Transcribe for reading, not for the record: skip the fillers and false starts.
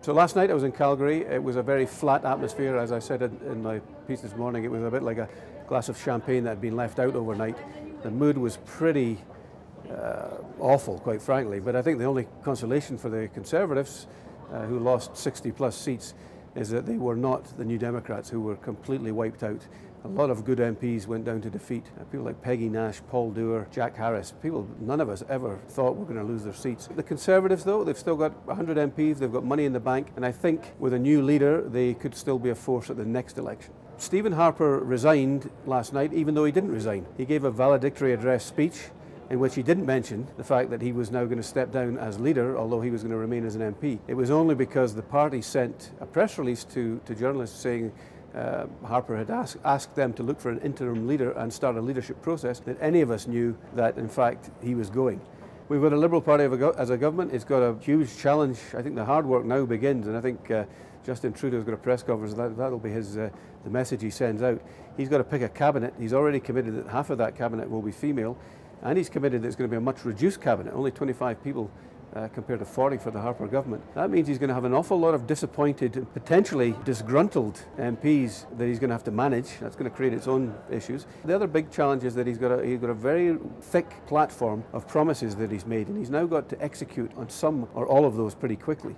So last night I was in Calgary. It was a very flat atmosphere, as I said in my piece this morning. It was a bit like a glass of champagne that had been left out overnight. The mood was pretty awful, quite frankly, but I think the only consolation for the Conservatives, who lost 60+ seats, is that they were not the New Democrats, who were completely wiped out. A lot of good MPs went down to defeat. People like Peggy Nash, Paul Dewar, Jack Harris, people none of us ever thought were going to lose their seats. The Conservatives, though, they've still got 100 MPs, they've got money in the bank, and I think with a new leader, they could still be a force at the next election. Stephen Harper resigned last night, even though he didn't resign. He gave a valedictory address speech in which he didn't mention the fact that he was now going to step down as leader, although he was going to remain as an MP. It was only because the party sent a press release to journalists saying Harper had asked them to look for an interim leader and start a leadership process that any of us knew that, in fact, he was going. We've got a Liberal Party as a government. It's got a huge challenge. I think the hard work now begins, and I think Justin Trudeau's got a press conference. That'll be the message he sends out. He's got to pick a cabinet. He's already committed that half of that cabinet will be female, and he's committed that it's going to be a much reduced cabinet, only 25 people compared to 40 for the Harper government. That means he's going to have an awful lot of disappointed and potentially disgruntled MPs that he's going to have to manage. That's going to create its own issues. The other big challenge is that he's got a very thick platform of promises that he's made, and he's now got to execute on some or all of those pretty quickly.